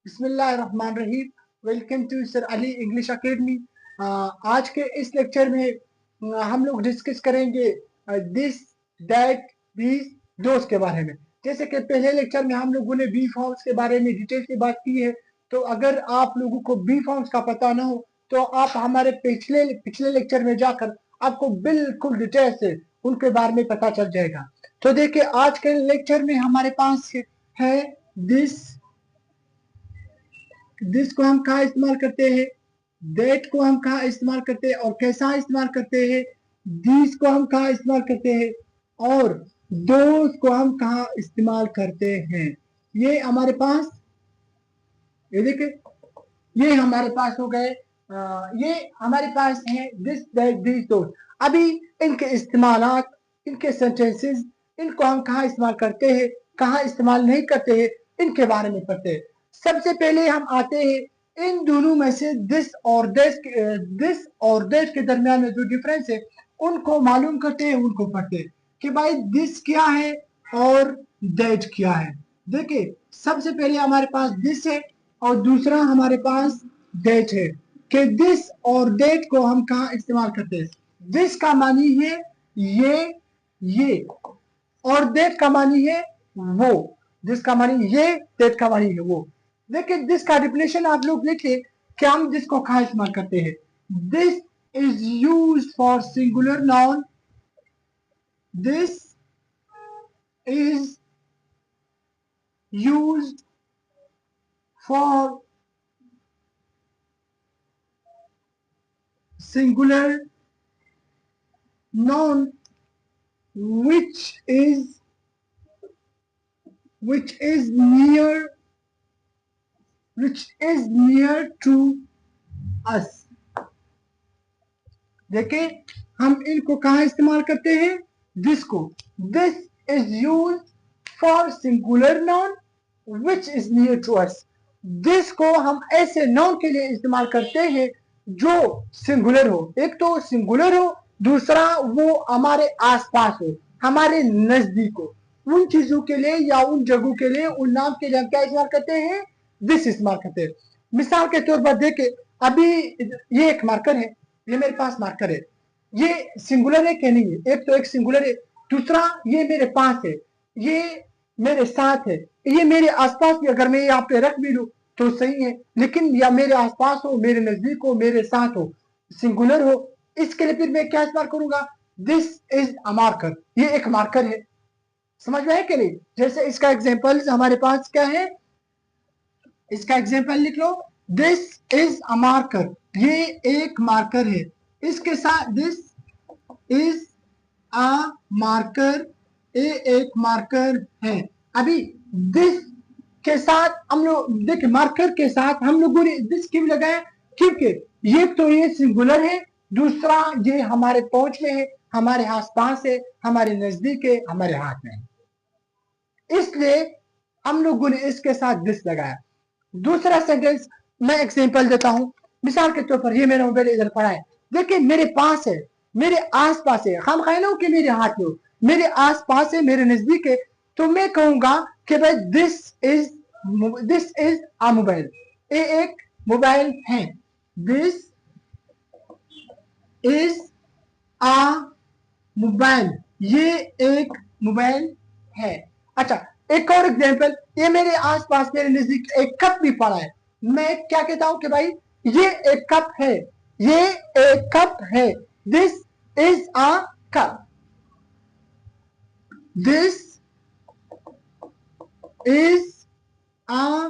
बिस्मिल्लाहिर्रहमानिर्रहीम। Welcome to sir Ali English academy. आज के इस लेक्चर में हम लोग डिस्कस करेंगे दिस, दैट, दीज, दोस्त के बारे में। जैसे कि पहले लेक्चर में हम लोगों ने बी फॉर्म्स के बारे में डिटेल से बात की है, तो अगर आप लोगों को बी फॉर्म्स का पता ना हो तो आप हमारे पिछले लेक्चर में जाकर आपको बिल्कुल डिटेल से उनके बारे में पता चल जाएगा। तो देखिए, आज के लेक्चर में हमारे पास है दिस को हम कहाँ इस्तेमाल करते हैं, दैट को हम कहाँ इस्तेमाल करते हैं और कैसा इस्तेमाल करते हैं, दीस को हम कहाँ इस्तेमाल करते हैं और दोस्त को हम कहाँ इस्तेमाल करते हैं। ये हमारे पास, ये देखिए, ये हमारे पास हो गए। ये हमारे पास है दिस, दैट, दीस, दोस्त। अभी इनके इस्तेमालात, इनके सेंटेंसेस, इनको हम कहाँ इस्तेमाल करते हैं, कहाँ इस्तेमाल नहीं करते हैं, इनके बारे में पढ़ते हैं। सबसे पहले हम आते हैं इन दोनों में से दिस और दैट के दरमियान में जो डिफरेंस है उनको मालूम करते हैं, उनको पढ़ते हैं कि भाई दिस क्या है और दैट क्या है। देखिए, सबसे पहले हमारे पास दिस है और दूसरा हमारे पास दैट है कि दिस और दैट को हम कहाँ इस्तेमाल करते हैं। दिस का मानी है ये और दैट का मानी है वो। दिस का मानी ये, दैट का मानी है वो। देखिए, दिस का डिफिनेशन आप लोग लिखिए कि हम दिस को कहाँ इस्तेमाल करते हैं। This is use for singular noun. This is used for singular noun which is near to us। देखिए, हम इनको कहाँ इस्तेमाल करते हैं, दिस को। This is use for singular noun which is near to us. This को हम ऐसे नाउन के लिए इस्तेमाल करते हैं जो सिंगुलर हो। एक तो सिंगुलर हो, दूसरा वो हमारे आसपास हो, हमारे नजदीक हो। उन चीजों के लिए या उन जगहों के लिए, उन नाम के लिए हम क्या इस्तेमाल करते हैं, दिस इस्तेमाल करते हैं। मिसाल के तौर पर देखे, अभी ये एक मार्कर है, ये मेरे पास मार्कर है, ये सिंगुलर है कि नहीं है। एक तो एक सिंगुलर है, दूसरा ये मेरे पास है, ये मेरे साथ है, ये मेरे आसपास भी अगर मैं यहाँ पे रख भी लूं तो सही है, लेकिन या मेरे आसपास हो, मेरे नजदीक हो, मेरे साथ हो, सिंगुलर हो, इसके लिए फिर मैं क्या इस्तेमाल करूंगा, दिस इज अ मार्कर। ये एक मार्कर है। समझ में है कि नहीं। जैसे इसका एग्जाम्पल हमारे पास क्या है, इसका एग्जाम्पल लिख लो, दिस इज अ मार्कर। ये एक मार्कर है। इसके साथ दिस इज अ मार्कर, ये एक मार्कर है। अभी दिस के साथ हम लोग देखिए, मार्कर के साथ हम लोगों ने दिस क्यों लगाया, क्योंकि ये तो ये सिंगुलर है, दूसरा ये हमारे पहुंच में है, हमारे आसपास है, हमारे नजदीक है, हमारे हाथ में है, इसलिए हम लोगों ने इसके साथ दिस लगाया। दूसरा सेंटेंस मैं एग्जांपल देता हूं। मिसाल के तौर पर ये मेरा मोबाइल इधर पड़ा है, देखिए मेरे पास है, मेरे आसपास है, हम खाना कि मेरे हाथ में हो, मेरे आसपास है, मेरे नजदीक है, तो मैं कहूंगा कि भाई दिस इज अ मोबाइल। ये एक मोबाइल है। दिस इज अ मोबाइल, ये एक मोबाइल है। अच्छा, एक और एग्जांपल, ये मेरे आसपास, मेरे नजदीक एक कप भी पड़ा है, मैं क्या कहता हूं कि भाई ये एक कप है, ये एक कप है। This is a cup, this is a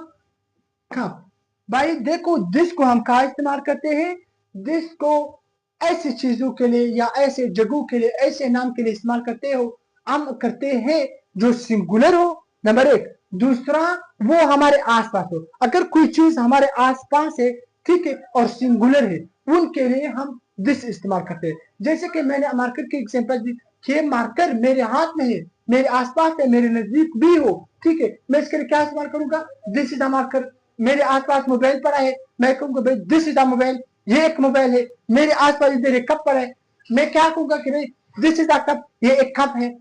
cup. भाई देखो, दिस को हम कहा इस्तेमाल करते हैं, दिस को ऐसी चीजों के लिए या ऐसे जगहों के लिए, ऐसे नाम के लिए इस्तेमाल करते हो, हम करते हैं जो सिंगुलर हो, नंबर एक। दूसरा, वो हमारे आसपास हो। अगर कोई चीज हमारे आसपास है, ठीक है, और सिंगुलर है, उनके लिए हम दिस इस्तेमाल करते हैं। जैसे कि मैंने मार्कर की एग्जांपल दी कि मार्कर मेरे हाथ में है, मेरे आसपास है, मेरे नजदीक भी हो, ठीक है, मैं इसके लिए क्या इस्तेमाल करूंगा, दिस इज अ मार्कर। मेरे आसपास मोबाइल पड़ा है, मैं कहूंगा भाई दिस इज अ मोबाइल, ये एक मोबाइल है। मेरे आसपास इधर एक कप पड़ा है, मैं क्या कहूंगा कि भाई दिस इज अ कप, ये एक कप है।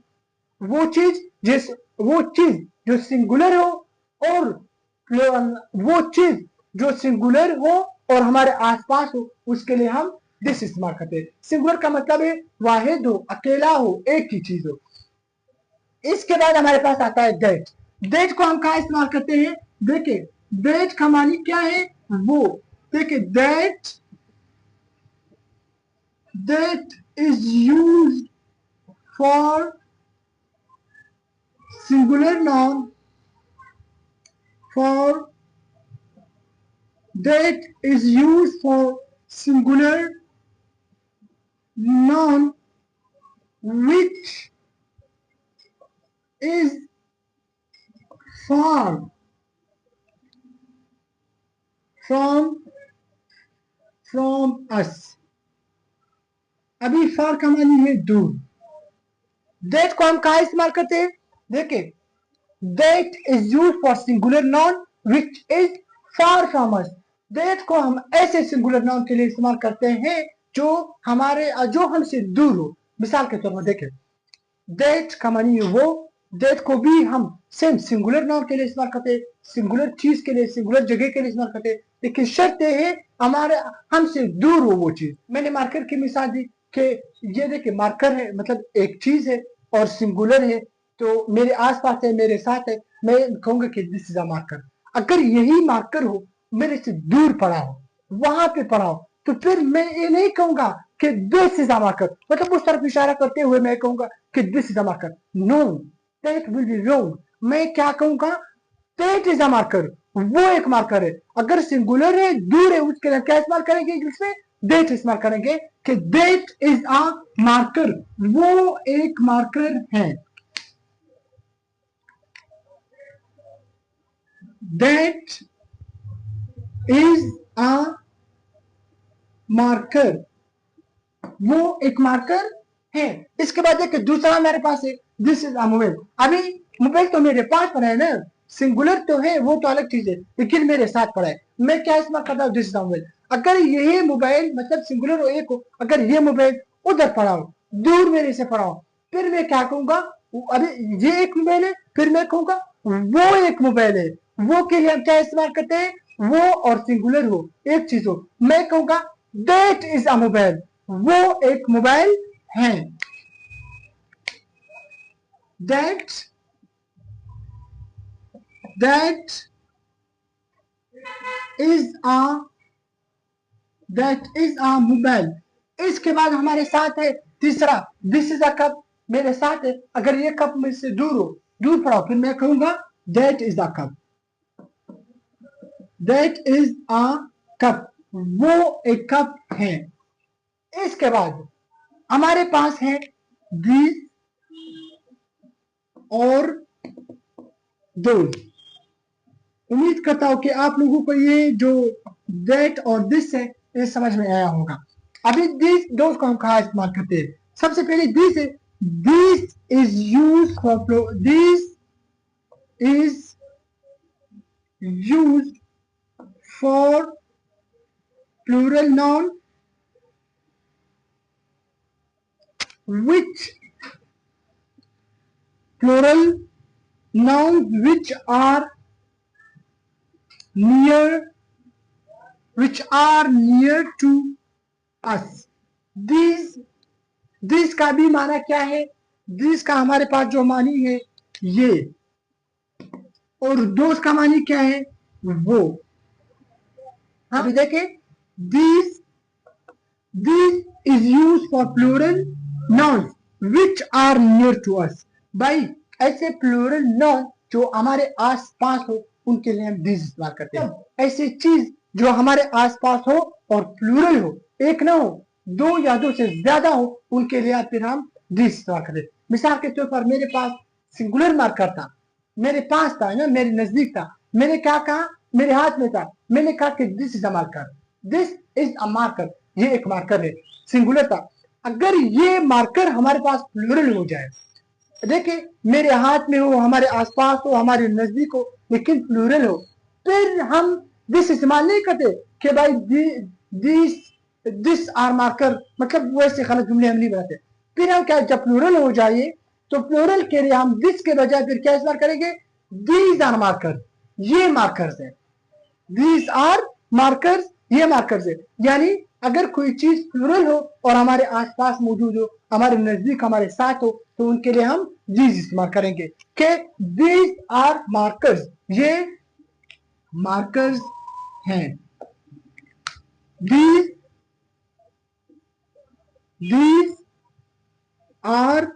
वो चीज वो चीज जो सिंगुलर हो और वो चीज जो सिंगुलर हो और हमारे आसपास हो उसके लिए हम दिस इस्तेमाल करते हैं। सिंगुलर का मतलब है वाहिद हो, अकेला हो, एक ही चीज हो। इसके बाद हमारे पास आता है दैट। दैट को हम कहा इस्तेमाल करते हैं? देखिए दैट का मानी क्या है? वो। देखिए that is used for singular noun, for that is used for singular noun which is far from us। अभी फार का मानी है दूर। that को हम कहा इस्तेमाल करते हैं? देखिए that is used for singular noun which is far from us। that को हम ऐसे सिंगुलर नाउन के लिए इस्तेमाल करते हैं जो हमसे दूर हो। मिसाल के तौर पर देखें that का मानी है वो। that को भी हम सेम सिंगुलर नाउन के लिए इस्तेमाल करते हैं, सिंगुलर चीज के लिए, सिंगुलर जगह के लिए इस्तेमाल करते हैं, लेकिन शर्त है हमारे हमसे दूर हो वो चीज। मैंने मार्कर की मिसाल दी कि ये देखिए मार्कर है मतलब एक चीज है और सिंगुलर है, तो मेरे आसपास है, मेरे साथ है, मैं कहूंगा कि दिस इज अ मार्कर। अगर यही मार्कर हो मेरे से दूर पड़ा हो, वहां पे पड़ा हो, तो फिर मैं ये नहीं कहूंगा कि दिस इज अ मार्कर, मतलब उस तरफ इशारा करते हुए मैं कहूंगा कि this is a marker. No, that will be wrong. मैं क्या कहूंगा? दैट इज अ मार्कर, वो एक मार्कर है। अगर सिंगुलर है, दूर है, उसके लिए क्या इस्तेमाल करेंगे इंग्लिश में? दैट इस्तेमाल करेंगे कि दैट इज अ मार्कर, वो एक मार्कर है। दैट इज अ मार्कर, वो एक मार्कर है। इसके बाद देखिए दूसरा मेरे पास है दिस इज अ मोबाइल। अभी मोबाइल तो मेरे पास पड़ा है ना, सिंगुलर तो है, वो तो अलग चीज है, लेकिन मेरे साथ पड़ा है। मैं क्या इस्तेमाल करता हूँ? This is a mobile. अगर यही मोबाइल मतलब सिंगुलर हो, एक हो, अगर ये मोबाइल उधर पड़ा हो, दूर मेरे से पड़ा हो, फिर मैं क्या कहूंगा? अभी ये एक मोबाइल है, फिर मैं कहूंगा वो एक मोबाइल है। वो के लिए हम क्या इस्तेमाल करते हैं? वो और सिंगुलर हो, एक चीज हो, मैं कहूंगा दैट इज अ मोबाइल, वो एक मोबाइल है। That is a mobile. इसके बाद हमारे साथ है तीसरा दिस इज अ कप। मेरे साथ है, अगर ये कप मुझसे दूर हो, दूर पड़ा हो, फिर मैं कहूंगा that is a cup, that is a cup, वो एक कप है। इसके बाद हमारे पास है दिस और दोज। उम्मीद करता हूं कि आप लोगों को ये जो दैट और दिस है ये समझ में आया होगा। अभी दिस दोज को हम कहा इस्तेमाल करते हैं? सबसे पहले दिस है, this is use for, this is use for plural noun which plural nouns which are near to us। This का भी माना क्या है? दिस का हमारे पास जो मानी है ये, और दोस्त का मानी क्या है? वो। अभी देखें this is use for plural nouns which are near to us. भाई ऐसे प्लूरल नाउन जो हमारे आस पास हो उनके लिए हम दिस इस्तेमाल करते हैं। ऐसी चीज जो हमारे आस पास हो और प्लूरल हो, एक ना हो, दो या दो से ज्यादा हो, उनके लिए फिर हम दिस इस्तेमाल करते हैं। मिसाल के तौर पर मेरे पास सिंगुलर मार्कर था, मेरे पास था ना, मेरे नजदीक था, मैंने क्या कहा? मेरे हाथ में था, मैंने कहा कि this is a marker, this is a marker, ये एक मार्कर है, सिंगुलर था। अगर ये मार्कर हमारे पास प्लूरल हो जाए, देखिए मेरे हाथ में हो, हमारे आसपास हो, हमारे नजदीक हो, लेकिन प्लूरल हो, फिर हम दिस इस्तेमाल नहीं करते कि भाई दिस आर मार्कर, मतलब वैसे गलत जुमले हम नहीं बनाते। फिर हम क्या, जब प्लूरल हो जाए तो प्लूरल के लिए हम दिस के बजाय फिर क्या इस्तेमाल करेंगे? दीज आर मार्कर, ये मार्कर्स है, दीज आर मार्कर्स, ये मार्कर्स है। यानी अगर कोई चीज प्लूरल हो और हमारे आसपास मौजूद हो, हमारे नजदीक, हमारे साथ हो, तो उनके लिए हम दीज इस्तेमाल करेंगे कि दीज आर मार्कर्स, ये मार्कर्स हैं। These are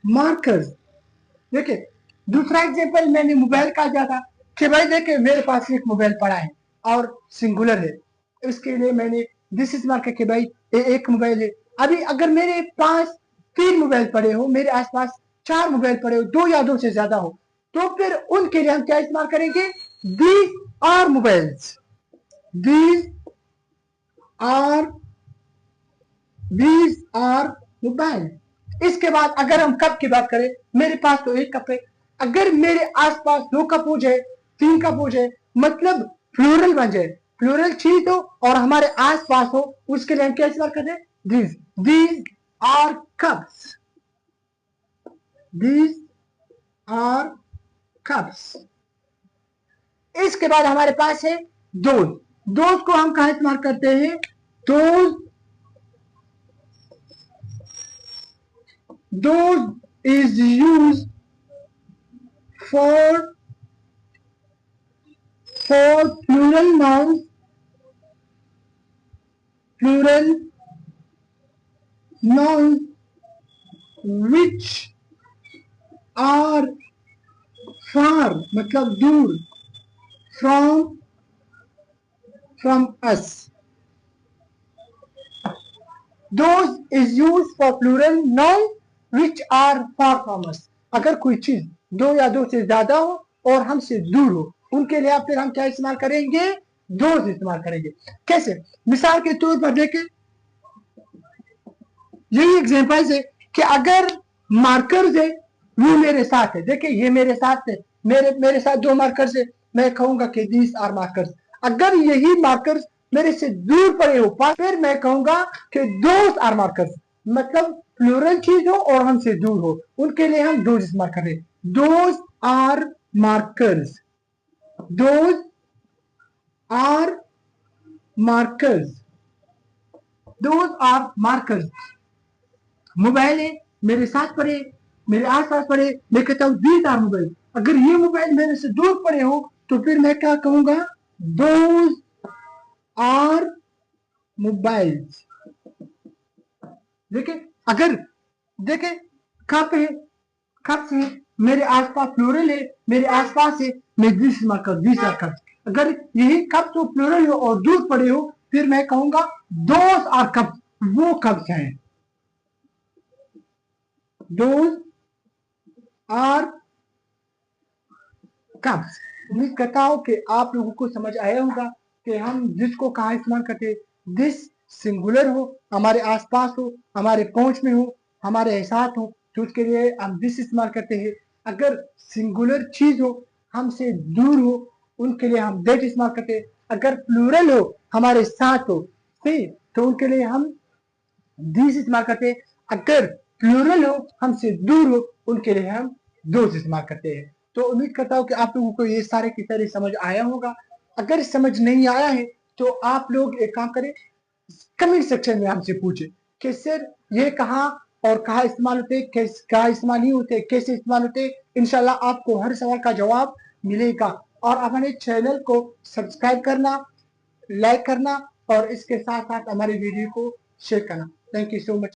markers. देखिए दूसरा एग्जांपल मैंने मोबाइल का दिया था कि भाई देखिए मेरे पास एक मोबाइल पड़ा है और सिंगुलर है, इसके लिए मैंने दिस इस्तेमाल करके भाई एक मोबाइल है। अभी अगर मेरे पास 3 मोबाइल पड़े हो, मेरे आसपास 4 मोबाइल पड़े हो, 2 या 2 से ज्यादा हो, तो फिर उनके लिए हम क्या इस्तेमाल करेंगे? These are mobiles, these are mobile. इसके बाद अगर हम कप की बात करें, मेरे पास तो एक कप है, अगर मेरे आसपास 2 कप हो जाए, 3 कप हो जाए, मतलब प्लूरल बन जाए, प्लूरल चीज हो और हमारे आसपास हो, उसके लिए हम क्या इस्तेमाल करते हैं? These are cups, these are cups. इसके बाद हमारे पास है दोज। दोज को हम कहा इस्तेमाल करते हैं? Those is used for plural nouns which are far, मतलब दूर, from us. Those is used for plural nouns which are far from us. अगर कोई चीज 2 या 2 से ज्यादा हो और हमसे दूर हो, उनके लिए फिर हम क्या इस्तेमाल करेंगे? दोज इस्तेमाल करेंगे। कैसे? मिसाल के तौर पर देखें, यही एग्जांपल है कि अगर मार्कर्स है वो मेरे साथ है, देखिए ये मेरे साथ है, मेरे साथ 2 मार्कर्स है, मैं कहूंगा कि दीज आर मार्कर्स। अगर यही मार्कर्स मेरे से दूर पड़े हो, फिर मैं कहूंगा कि दोज आर मार्कर्स, मतलब प्लूरल चीज हो और हमसे दूर हो, उनके लिए हम दोज इस्तेमाल करें। Those are markers, those are markers, those are markers. Mobile है मेरे साथ पड़े, मेरे आसपास पड़े, मैं कहता हूं दीज आर मोबाइल। अगर ये मोबाइल मेरे से दूर पड़े हो तो फिर मैं क्या कहूंगा? Those are mobiles. देखिए अगर देखे कप है, कप से मेरे आसपास प्लूरल है, मेरे आसपास है, मैं this marker, this are cup. अगर यही कप तो प्लूरल हो और दूर पड़े हो, फिर मैं कहूंगा दोज आर कप, वो कप्स हैं, दोज आर कप्स। उम्मीद करता हूं कि आप लोगों को समझ आया होगा कि हम दिस को कहाँ इस्तेमाल करते हैं। दिस सिंगुलर हो, हमारे आसपास हो, हमारे पहुंच में हो, हमारे साथ हो, तो उसके लिए हम दिस इस्तेमाल करते हैं। अगर सिंगुलर चीज हो, हमसे दूर हो, उनके लिए हम दैट इस्तेमाल करते हैं। अगर प्लूरल हो, हमारे साथ हो, ठीक, तो उनके लिए हम दिस इस्तेमाल करते हैं। अगर प्लूरल हो, हमसे दूर हो, उनके लिए हम दोज इस्तेमाल करते हैं। तो उम्मीद करता हूं कि आप लोगों को ये सारे की सारी समझ आया होगा। अगर समझ नहीं आया है तो आप लोग एक काम करें, कमेंट सेक्शन में हमसे पूछे कि सर ये कहाँ और कहाँ इस्तेमाल होते, कहाँ इस्तेमाल नहीं होते, कैसे इस्तेमाल होते। इंशाल्लाह आपको हर सवाल का जवाब मिलेगा। और हमारे चैनल को सब्सक्राइब करना, लाइक करना और इसके साथ साथ हमारे वीडियो को शेयर करना। Thank you so much.